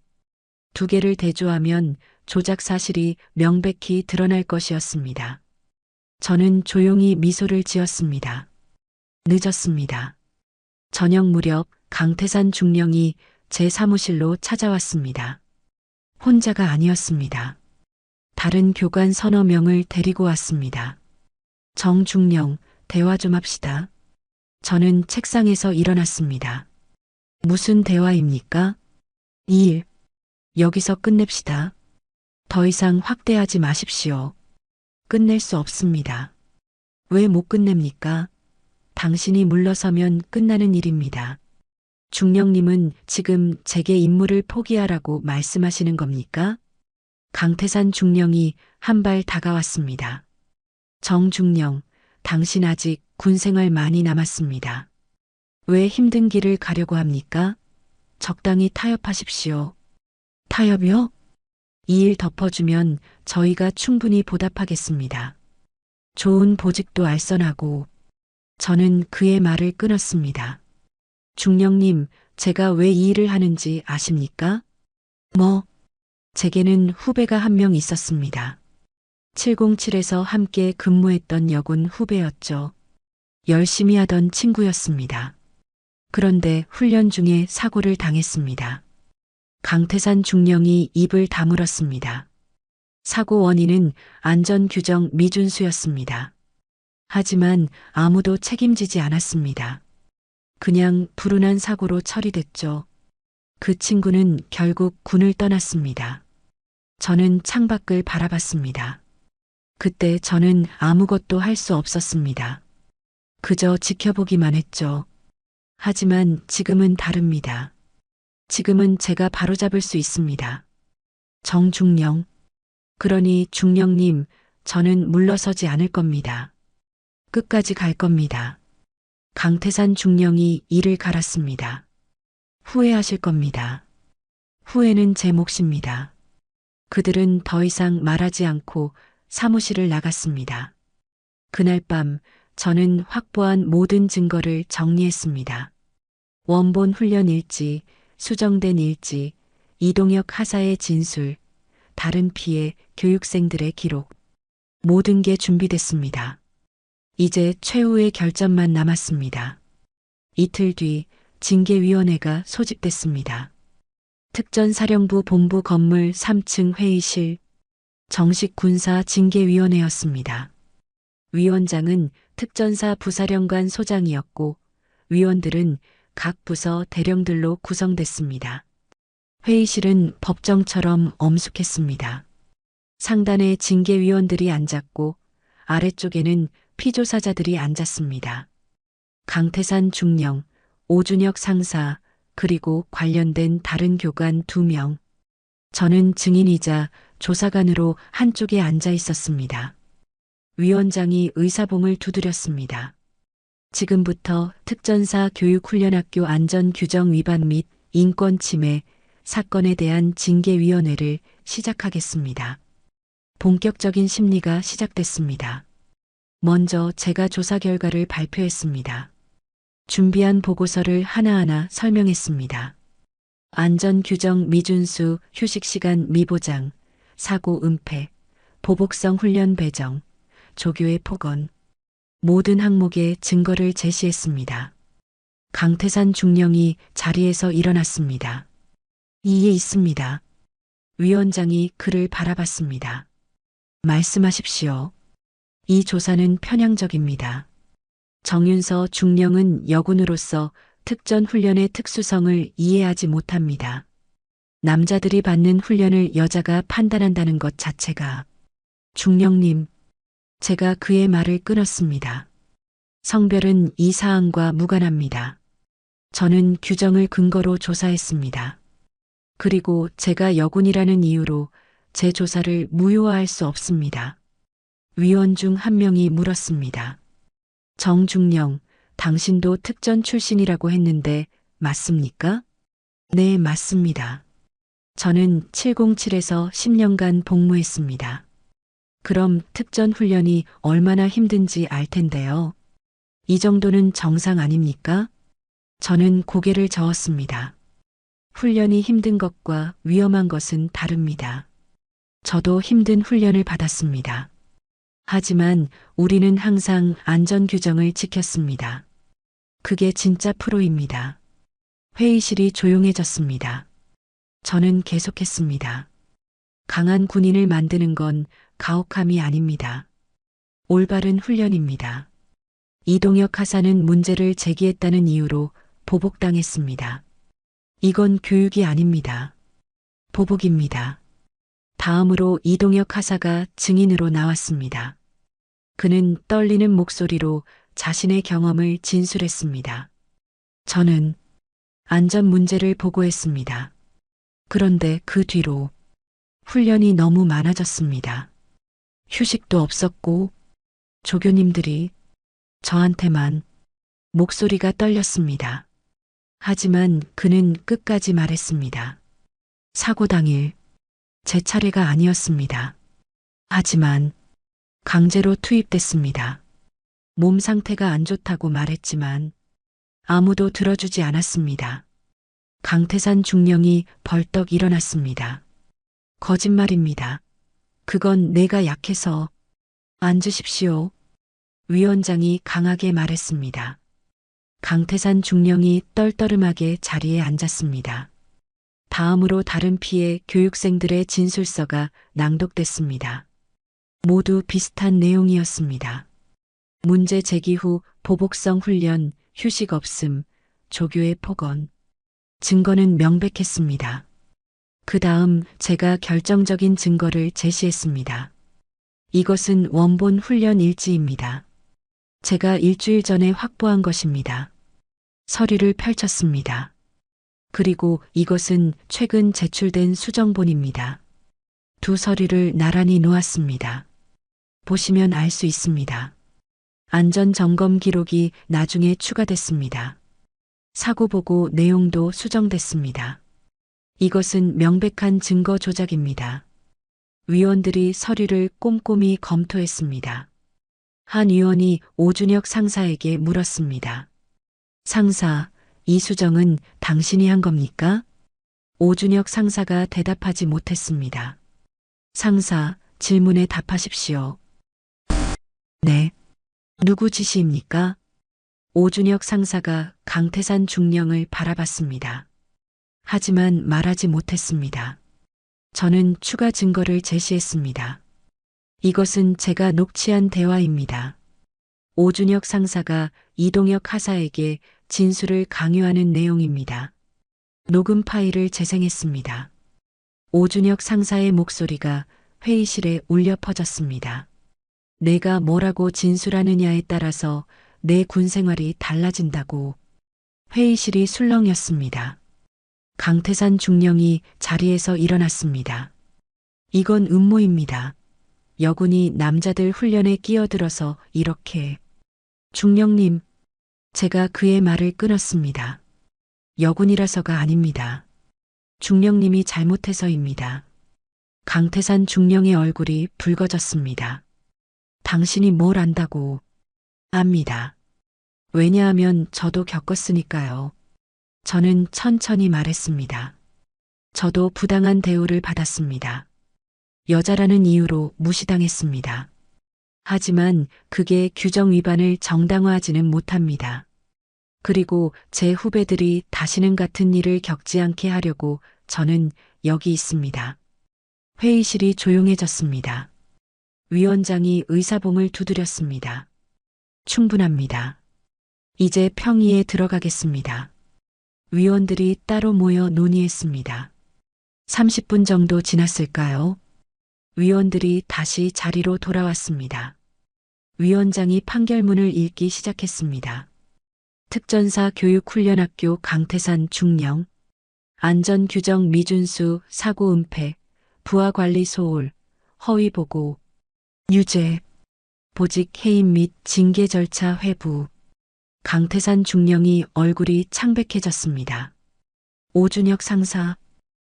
2개를 대조하면 조작 사실이 명백히 드러날 것이었습니다. 저는 조용히 미소를 지었습니다. 늦었습니다. 저녁 무렵 강태산 중령이 제 사무실로 찾아왔습니다. 혼자가 아니었습니다. 다른 교관 서너 명을 데리고 왔습니다. 정중령, 대화 좀 합시다. 저는 책상에서 일어났습니다. 무슨 대화입니까? 이 일, 여기서 끝냅시다. 더 이상 확대하지 마십시오. 끝낼 수 없습니다. 왜 못 끝냅니까? 당신이 물러서면 끝나는 일입니다. 중령님은 지금 제게 임무를 포기하라고 말씀하시는 겁니까? 강태산 중령이 한 발 다가왔습니다. 정중령, 당신 아직 군 생활 많이 남았습니다. 왜 힘든 길을 가려고 합니까? 적당히 타협하십시오. 타협이요? 이 일 덮어주면 저희가 충분히 보답하겠습니다. 좋은 보직도 알선하고. 저는 그의 말을 끊었습니다. 중령님, 제가 왜 이 일을 하는지 아십니까? 제게는 후배가 한 명 있었습니다. 707에서 함께 근무했던 여군 후배였죠. 열심히 하던 친구였습니다. 그런데 훈련 중에 사고를 당했습니다. 강태산 중령이 입을 다물었습니다. 사고 원인은 안전규정 미준수였습니다. 하지만 아무도 책임지지 않았습니다. 그냥 불운한 사고로 처리됐죠. 그 친구는 결국 군을 떠났습니다. 저는 창밖을 바라봤습니다. 그때 저는 아무것도 할 수 없었습니다. 그저 지켜보기만 했죠. 하지만 지금은 다릅니다. 지금은 제가 바로잡을 수 있습니다. 정중령. 그러니 중령님, 저는 물러서지 않을 겁니다. 끝까지 갈 겁니다. 강태산 중령이 이를 갈았습니다. 후회하실 겁니다. 후회는 제 몫입니다. 그들은 더 이상 말하지 않고 사무실을 나갔습니다. 그날 밤 저는 확보한 모든 증거를 정리했습니다. 원본 훈련 일지, 수정된 일지, 이동혁 하사의 진술, 다른 피해 교육생들의 기록. 모든 게 준비됐습니다. 이제 최후의 결점만 남았습니다. 이틀 뒤 징계위원회가 소집됐습니다. 특전사령부 본부 건물 3층 회의실, 정식 군사 징계위원회였습니다. 위원장은 특전사 부사령관 소장이었고 위원들은 각 부서 대령들로 구성됐습니다. 회의실은 법정처럼 엄숙했습니다. 상단에 징계위원들이 앉았고 아래쪽에는 피조사자들이 앉았습니다. 강태산 중령, 오준혁 상사, 그리고 관련된 다른 교관 2명. 저는 증인이자 조사관으로 한쪽에 앉아 있었습니다. 위원장이 의사봉을 두드렸습니다. 지금부터 특전사 교육훈련학교 안전규정 위반 및 인권침해 사건에 대한 징계위원회를 시작하겠습니다. 본격적인 심리가 시작됐습니다. 먼저 제가 조사 결과를 발표했습니다. 준비한 보고서를 하나하나 설명했습니다. 안전규정 미준수, 휴식시간 미보장, 사고 은폐, 보복성 훈련 배정, 조교의 폭언, 모든 항목의 증거를 제시했습니다. 강태산 중령이 자리에서 일어났습니다. 이에 있습니다. 위원장이 그를 바라봤습니다. 말씀하십시오. 이 조사는 편향적입니다. 정윤서 중령은 여군으로서 특전훈련의 특수성을 이해하지 못합니다. 남자들이 받는 훈련을 여자가 판단한다는 것 자체가. 중령님, 제가 그의 말을 끊었습니다. 성별은 이 사안과 무관합니다. 저는 규정을 근거로 조사했습니다. 그리고 제가 여군이라는 이유로 제 조사를 무효화할 수 없습니다. 위원 중 한 명이 물었습니다. 정중령, 당신도 특전 출신이라고 했는데 맞습니까? 네, 맞습니다. 저는 707에서 10년간 복무했습니다. 그럼 특전 훈련이 얼마나 힘든지 알 텐데요. 이 정도는 정상 아닙니까? 저는 고개를 저었습니다. 훈련이 힘든 것과 위험한 것은 다릅니다. 저도 힘든 훈련을 받았습니다. 하지만 우리는 항상 안전규정을 지켰습니다. 그게 진짜 프로입니다. 회의실이 조용해졌습니다. 저는 계속했습니다. 강한 군인을 만드는 건 가혹함이 아닙니다. 올바른 훈련입니다. 이동혁 하사는 문제를 제기했다는 이유로 보복당했습니다. 이건 교육이 아닙니다. 보복입니다. 다음으로 이동혁 하사가 증인으로 나왔습니다. 그는 떨리는 목소리로 자신의 경험을 진술했습니다. 저는 안전 문제를 보고했습니다. 그런데 그 뒤로 훈련이 너무 많아졌습니다. 휴식도 없었고 조교님들이 저한테만. 목소리가 떨렸습니다. 하지만 그는 끝까지 말했습니다. 사고 당일 제 차례가 아니었습니다. 하지만 강제로 투입됐습니다. 몸 상태가 안 좋다고 말했지만 아무도 들어주지 않았습니다. 강태산 중령이 벌떡 일어났습니다. 거짓말입니다. 그건 내가 약해서. 앉으십시오. 위원장이 강하게 말했습니다. 강태산 중령이 떨떠름하게 자리에 앉았습니다. 다음으로 다른 피해 교육생들의 진술서가 낭독됐습니다. 모두 비슷한 내용이었습니다. 문제 제기 후 보복성 훈련, 휴식 없음, 조교의 폭언. 증거는 명백했습니다. 그 다음 제가 결정적인 증거를 제시했습니다. 이것은 원본 훈련 일지입니다. 제가 일주일 전에 확보한 것입니다. 서류를 펼쳤습니다. 그리고 이것은 최근 제출된 수정본입니다. 두 서류를 나란히 놓았습니다. 보시면 알 수 있습니다. 안전점검 기록이 나중에 추가됐습니다. 사고보고 내용도 수정됐습니다. 이것은 명백한 증거 조작입니다. 위원들이 서류를 꼼꼼히 검토했습니다. 한 위원이 오준혁 상사에게 물었습니다. 상사, 이 수정은 당신이 한 겁니까? 오준혁 상사가 대답하지 못했습니다. 상사, 질문에 답하십시오. 네. 누구 지시입니까? 오준혁 상사가 강태산 중령을 바라봤습니다. 하지만 말하지 못했습니다. 저는 추가 증거를 제시했습니다. 이것은 제가 녹취한 대화입니다. 오준혁 상사가 이동혁 하사에게 진술을 강요하는 내용입니다. 녹음 파일을 재생했습니다. 오준혁 상사의 목소리가 회의실에 울려 퍼졌습니다. 내가 뭐라고 진술하느냐에 따라서 내 군 생활이 달라진다고. 회의실이 술렁였습니다. 강태산 중령이 자리에서 일어났습니다. 이건 음모입니다. 여군이 남자들 훈련에 끼어들어서 이렇게. 중령님, 제가 그의 말을 끊었습니다. 여군이라서가 아닙니다. 중령님이 잘못해서입니다. 강태산 중령의 얼굴이 붉어졌습니다. 당신이 뭘 안다고. 압니다. 왜냐하면 저도 겪었으니까요. 저는 천천히 말했습니다. 저도 부당한 대우를 받았습니다. 여자라는 이유로 무시당했습니다. 하지만 그게 규정 위반을 정당화하지는 못합니다. 그리고 제 후배들이 다시는 같은 일을 겪지 않게 하려고 저는 여기 있습니다. 회의실이 조용해졌습니다. 위원장이 의사봉을 두드렸습니다. 충분합니다. 이제 평의에 들어가겠습니다. 위원들이 따로 모여 논의했습니다. 30분 정도 지났을까요? 위원들이 다시 자리로 돌아왔습니다. 위원장이 판결문을 읽기 시작했습니다. 특전사 교육훈련학교 강태산 중령, 안전규정 미준수 사고 은폐, 부하관리 소홀, 허위보고, 유죄, 보직 해임 및 징계 절차 회부. 강태산 중령이 얼굴이 창백해졌습니다. 오준혁 상사,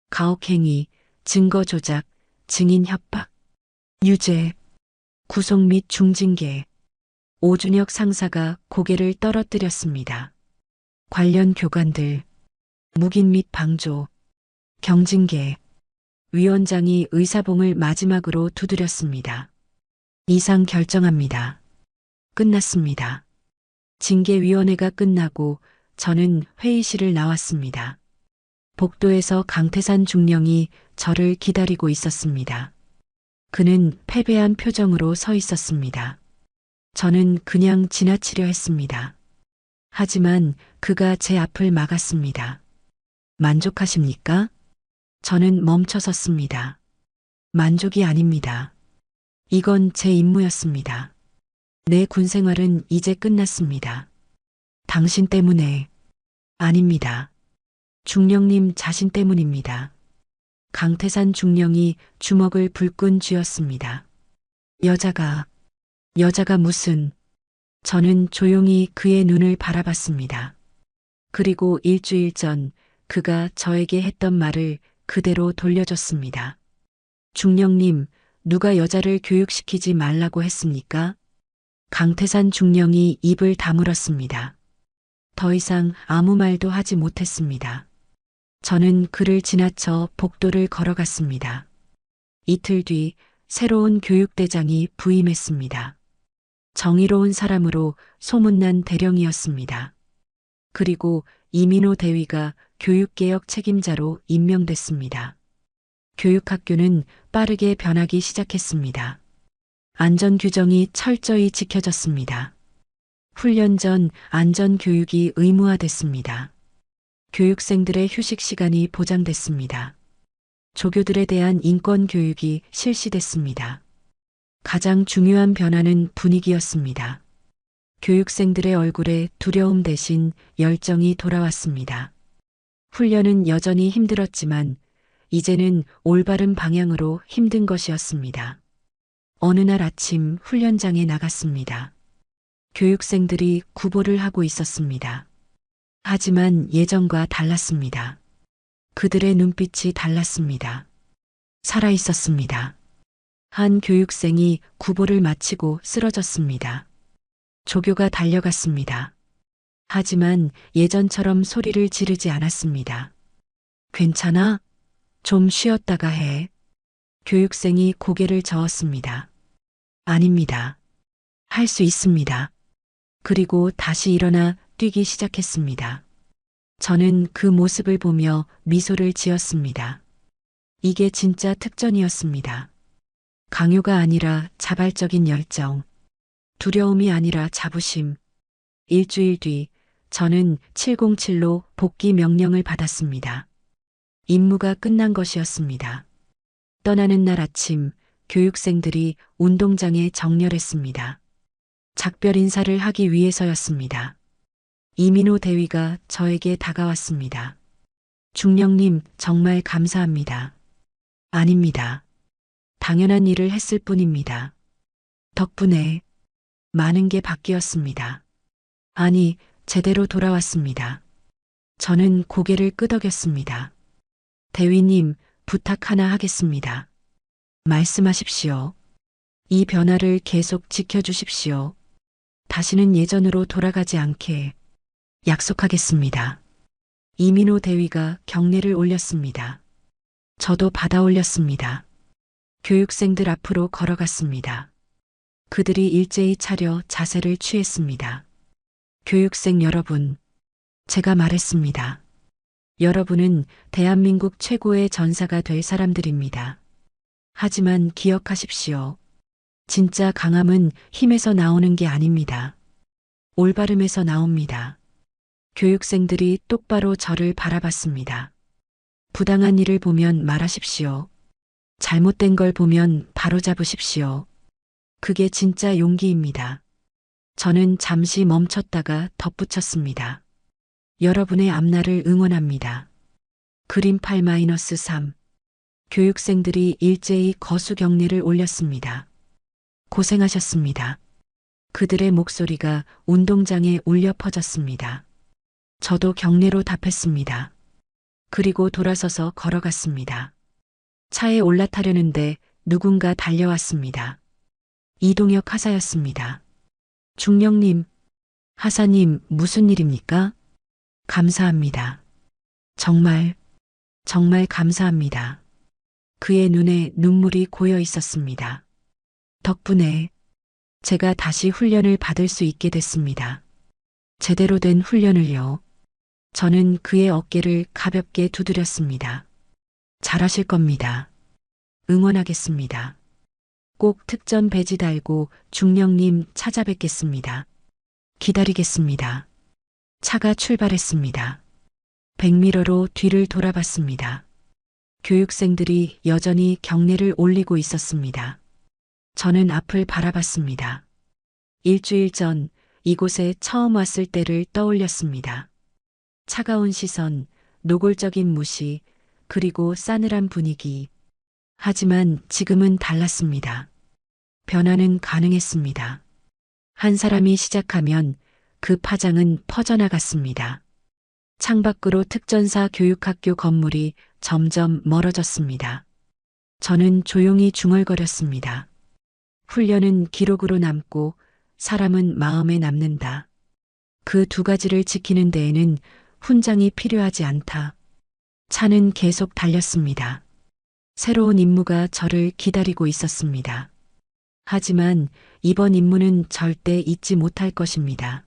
가혹행위, 증거 조작, 증인 협박, 유죄, 구속 및 중징계. 오준혁 상사가 고개를 떨어뜨렸습니다. 관련 교관들, 묵인 및 방조, 경징계. 위원장이 의사봉을 마지막으로 두드렸습니다. 이상 결정합니다. 끝났습니다. 징계위원회가 끝나고 저는 회의실을 나왔습니다. 복도에서 강태산 중령이 저를 기다리고 있었습니다. 그는 패배한 표정으로 서 있었습니다. 저는 그냥 지나치려 했습니다. 하지만 그가 제 앞을 막았습니다. 만족하십니까? 저는 멈춰 섰습니다. 만족이 아닙니다. 이건 제 임무였습니다. 내 군 생활은 이제 끝났습니다. 당신 때문에. 아닙니다. 중령님 자신 때문입니다. 강태산 중령이 주먹을 불끈 쥐었습니다. 여자가 무슨. 저는 조용히 그의 눈을 바라봤습니다. 그리고 일주일 전 그가 저에게 했던 말을 그대로 돌려줬습니다. 중령님, 누가 여자를 교육시키지 말라고 했습니까? 강태산 중령이 입을 다물었습니다. 더 이상 아무 말도 하지 못했습니다. 저는 그를 지나쳐 복도를 걸어갔습니다. 이틀 뒤 새로운 교육대장이 부임했습니다. 정의로운 사람으로 소문난 대령이었습니다. 그리고 이민호 대위가 교육개혁 책임자로 임명됐습니다. 교육학교는 빠르게 변하기 시작했습니다. 안전규정이 철저히 지켜졌습니다. 훈련 전 안전교육이 의무화됐습니다. 교육생들의 휴식 시간이 보장됐습니다. 조교들에 대한 인권교육이 실시됐습니다. 가장 중요한 변화는 분위기였습니다. 교육생들의 얼굴에 두려움 대신 열정이 돌아왔습니다. 훈련은 여전히 힘들었지만 이제는 올바른 방향으로 힘든 것이었습니다. 어느 날 아침 훈련장에 나갔습니다. 교육생들이 구보를 하고 있었습니다. 하지만 예전과 달랐습니다. 그들의 눈빛이 달랐습니다. 살아 있었습니다. 한 교육생이 구보를 마치고 쓰러졌습니다. 조교가 달려갔습니다. 하지만 예전처럼 소리를 지르지 않았습니다. 괜찮아? 좀 쉬었다가 해. 교육생이 고개를 저었습니다. 아닙니다. 할 수 있습니다. 그리고 다시 일어나 뛰기 시작했습니다. 저는 그 모습을 보며 미소를 지었습니다. 이게 진짜 특전이었습니다. 강요가 아니라 자발적인 열정, 두려움이 아니라 자부심. 일주일 뒤 저는 707로 복귀 명령을 받았습니다. 임무가 끝난 것이었습니다. 떠나는 날 아침 교육생들이 운동장에 정렬했습니다. 작별 인사를 하기 위해서였습니다. 이민호 대위가 저에게 다가왔습니다. 중령님, 정말 감사합니다. 아닙니다. 당연한 일을 했을 뿐입니다. 덕분에 많은 게 바뀌었습니다. 아니, 제대로 돌아왔습니다. 저는 고개를 끄덕였습니다. 대위님, 부탁 하나 하겠습니다. 말씀하십시오. 이 변화를 계속 지켜주십시오. 다시는 예전으로 돌아가지 않게 약속하겠습니다. 이민호 대위가 경례를 올렸습니다. 저도 받아 올렸습니다. 교육생들 앞으로 걸어갔습니다. 그들이 일제히 차려 자세를 취했습니다. 교육생 여러분, 제가 말했습니다. 여러분은 대한민국 최고의 전사가 될 사람들입니다. 하지만 기억하십시오. 진짜 강함은 힘에서 나오는 게 아닙니다. 올바름에서 나옵니다. 교육생들이 똑바로 저를 바라봤습니다. 부당한 일을 보면 말하십시오. 잘못된 걸 보면 바로잡으십시오. 그게 진짜 용기입니다. 저는 잠시 멈췄다가 덧붙였습니다. 여러분의 앞날을 응원합니다. 그림 8-3. 교육생들이 일제히 거수 경례를 올렸습니다. 고생하셨습니다. 그들의 목소리가 운동장에 울려 퍼졌습니다. 저도 경례로 답했습니다. 그리고 돌아서서 걸어갔습니다. 차에 올라타려는데 누군가 달려왔습니다. 이동혁 하사였습니다. 중령님, 하사님, 무슨 일입니까? 감사합니다. 정말 감사합니다. 그의 눈에 눈물이 고여 있었습니다. 덕분에 제가 다시 훈련을 받을 수 있게 됐습니다. 제대로 된 훈련을요. 저는 그의 어깨를 가볍게 두드렸습니다. 잘하실 겁니다. 응원하겠습니다. 꼭 특전 배지 달고 중령님 찾아뵙겠습니다. 기다리겠습니다. 차가 출발했습니다. 백미러로 뒤를 돌아봤습니다. 교육생들이 여전히 경례를 올리고 있었습니다. 저는 앞을 바라봤습니다. 일주일 전 이곳에 처음 왔을 때를 떠올렸습니다. 차가운 시선, 노골적인 무시, 그리고 싸늘한 분위기. 하지만 지금은 달랐습니다. 변화는 가능했습니다. 한 사람이 시작하면 그 파장은 퍼져나갔습니다. 창밖으로 특전사 교육학교 건물이 점점 멀어졌습니다. 저는 조용히 중얼거렸습니다. 훈련은 기록으로 남고 사람은 마음에 남는다. 그 두 가지를 지키는 데에는 훈장이 필요하지 않다. 차는 계속 달렸습니다. 새로운 임무가 저를 기다리고 있었습니다. 하지만 이번 임무는 절대 잊지 못할 것입니다.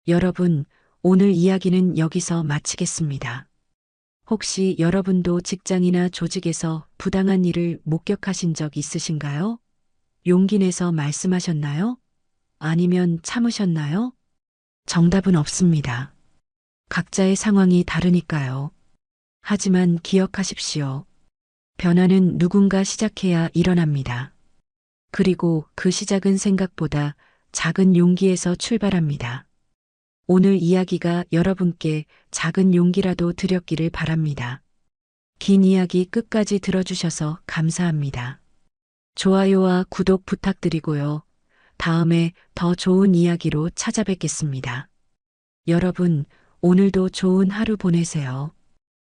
여러분, 오늘 이야기는 여기서 마치겠습니다. 혹시 여러분도 직장이나 조직에서 부당한 일을 목격하신 적 있으신가요? 용기 내서 말씀하셨나요? 아니면 참으셨나요? 정답은 없습니다. 각자의 상황이 다르니까요. 하지만 기억하십시오. 변화는 누군가 시작해야 일어납니다. 그리고 그 시작은 생각보다 작은 용기에서 출발합니다. 오늘 이야기가 여러분께 작은 용기라도 드렸기를 바랍니다. 긴 이야기 끝까지 들어주셔서 감사합니다. 좋아요와 구독 부탁드리고요. 다음에 더 좋은 이야기로 찾아뵙겠습니다. 여러분, 오늘도 좋은 하루 보내세요.